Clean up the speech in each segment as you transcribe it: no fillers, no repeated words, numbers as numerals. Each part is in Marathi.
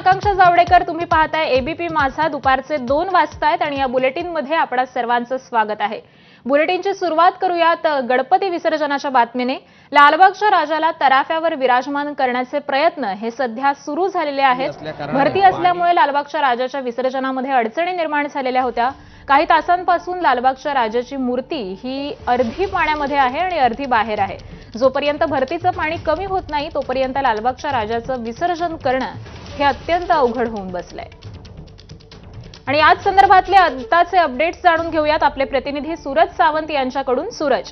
आकांक्षा जावडेकर, तुम्ही पाहताय एबीपी माझा। दुपारचे 2 वाजतायत आणि या बुलेटिनमध्ये आपणा सर्वांचं स्वागत आहे। बुलेटिनची सुरुवात करूयात गणपती विसर्जनाच्या बातमीने। लालबागच्या राजाला तराफ्यावर विराजमान करण्याचे प्रयत्न हे सध्या सुरू झालेले आहेत। भरती असल्यामुळे लालबागच्या राजाच्या विसर्जनामध्ये अडचणी निर्माण झालेल्या होत्या। काही तासांपासून लालबागच्या राजाची मूर्ती ही अर्धी पाण्यामध्ये आहे आणि अर्धी बाहेर आहे। जोपर्यंत भरतीचं पाणी कमी होत नाही तोपर्यंत लालबागच्या राजाचं विसर्जन करणं हे अत्यंत अवघड होऊन बसलंय। आणि आज संदर्भातले आताचे अपडेट्स जाणून घेऊयात आपले प्रतिनिधी सूरज सावंत यांच्याकडून। सूरज,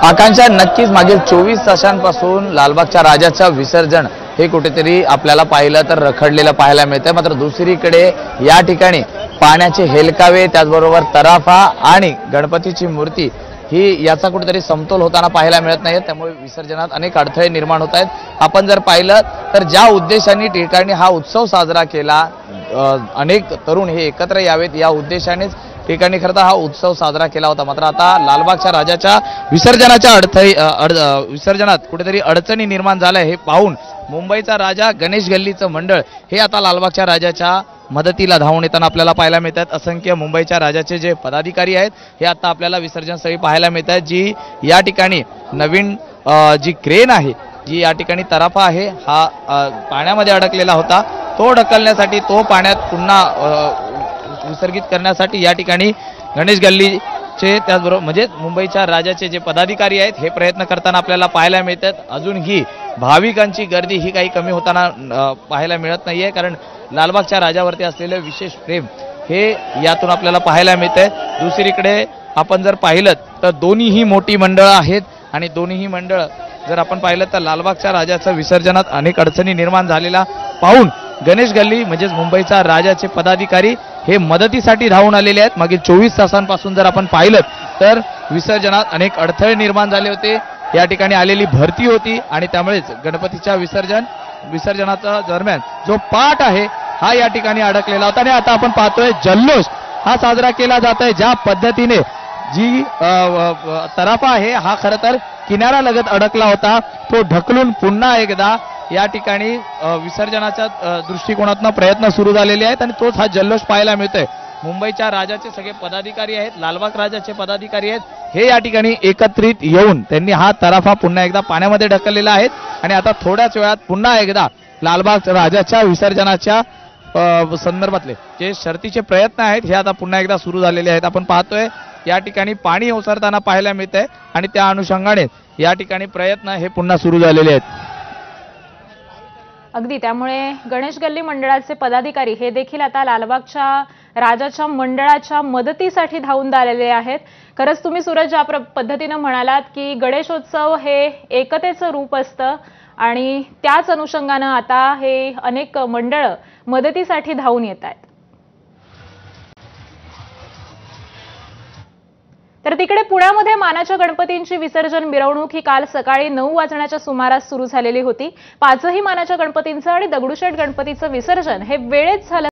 आकांक्षा, नक्कीच मागील 24 तासांपासून लालबागच्या राजाचं विसर्जन हे कुठेतरी आपल्याला पाहिलं तर रखडलेलं पाहायला मिळतंय। मात्र दुसरीकडे या ठिकाणी पाण्याचे हेलकावे, त्याचबरोबर तराफा आणि गणपतीची मूर्ती ही याचा कुठेतरी समतोल होताना पाहायला मिळत नाही। त्यामुळे विसर्जनात अनेक अडथळे निर्माण होत आहेत। आपण जर पाहिलं तर ज्या उद्देशाने ठिकाणी हा उत्सव साजरा केला, अनेक तरुण हे एकत्र यावेत या उद्देशानेच ठिकाणी खरं तर हा उत्सव साजरा केला होता। मात्र आता लालबागच्या राजाच्या विसर्जनात कुठेतरी अडचणी निर्माण झाल्या हे पाहून मुंबईचा राजा गणेश गल्लीचं मंडळ हे आता लालबागच्या राजाच्या मदतीला धावून येताना आपल्याला पाहायला मिळतात। असंख्य मुंबईच्या राजाचे जे पदाधिकारी आहेत हे आता आपल्याला विसर्जनस्थळी पाहायला मिळतात। जी या ठिकाणी नवीन जी क्रेन आहे, जी या ठिकाणी तराफा आहे, हा पाण्यामध्ये अडकलेला होता, तो ढकलण्यासाठी, तो पाण्यात पुन्हा विसर्जित करण्यासाठी या ठिकाणी गणेश गल्लीचे त्याचबरोबर म्हणजे मुंबईच्या राजाचे जे पदाधिकारी आहेत हे प्रयत्न करताना आपल्याला पाहायला मिळतात। अजूनही भाविकांची गर्दी ही काही कमी होताना पाहायला मिळत नाहीये, कारण लालबागच्या राजावरती असलेले विशेष प्रेम हे यातून आपल्याला पाहायला मिळतंय। दुसरीकडे आपण जर पाहिलं तर दोन्हीही मोठी मंडळं आहेत आणि दोन्हीही मंडळ जर आपण पाहिलं तर लालबागच्या राजाच्या विसर्जनात अनेक अडचणी निर्माण झालेला पाहून गणेश गल्ली म्हणजेच मुंबईचा राजाचे पदाधिकारी हे मदतीसाठी धावून आलेले आहेत। मागील 24 तासांपासून जर आपण पाहिलं तर विसर्जनात अनेक अडथळे निर्माण झाले होते। या ठिकाणी आलेली भरती होती आणि त्यामुळेच गणपतीच्या विसर्जनाच्या दरम्यान जो पाट आहे हा या ठिकाणी अडकलेला होता। आणि आता आपण पाहतोय जल्लोष हा साजरा केला जात आहे। ज्या पद्धतीने जी तराफा आहे हा खरं तर किनारा लगत अडकला होता, तो ढकलून पुन्हा एकदा या ठिकाणी विसर्जनाच्या दृष्टिकोनातून प्रयत्न सुरू झालेले आहेत आणि तोच हा जल्लोष पाहायला मिळतोय। मुंबईच्या राजाचे सगळे पदाधिकारी आहेत, लालबाग राजाचे पदाधिकारी आहेत, हे या ठिकाणी एकत्रित येऊन त्यांनी हा तराफा पुन्हा एकदा पाण्यामध्ये ढकललेला आहे आणि आता थोड्याच वेळात पुन्हा एकदा लालबाग राजाच्या विसर्जनाच्या संदर्भातले जे शर्तीचे प्रयत्न आहेत हे आता पुन्हा एकदा सुरू झालेले आहेत। आपण पाहतोय या ठिकाणी पाणी ओसरताना पाहायला मिळतंय आणि त्या अनुषंगाने या ठिकाणी प्रयत्न हे पुन्हा सुरू झालेले आहेत। अगदी, त्यामुळे गणेश गल्ली मंडळाचे पदाधिकारी हे देखील आता लालबागच्या राजाच्या मंडळाच्या मदतीसाठी धावून आलेले आहेत। खरंच तुम्ही सूरज ज्या पद्धतीने म्हणालात की गणेशोत्सव हे एकतेचं रूप असतं आणि त्याच अनुषंगाने आता हे अनेक मंडळ मदतीसाठी धावून येत आहेत। तर तिकडे पुण्यामध्ये मानाच्या गणपतींची विसर्जन मिरवणूक ही काल सकाळी 9 वाजण्याच्या सुमारास सुरू झालेली होती। 5ही मानाच्या गणपतींचं आणि दगडूशेठ गणपतीचं विसर्जन हे वेळेत झालं।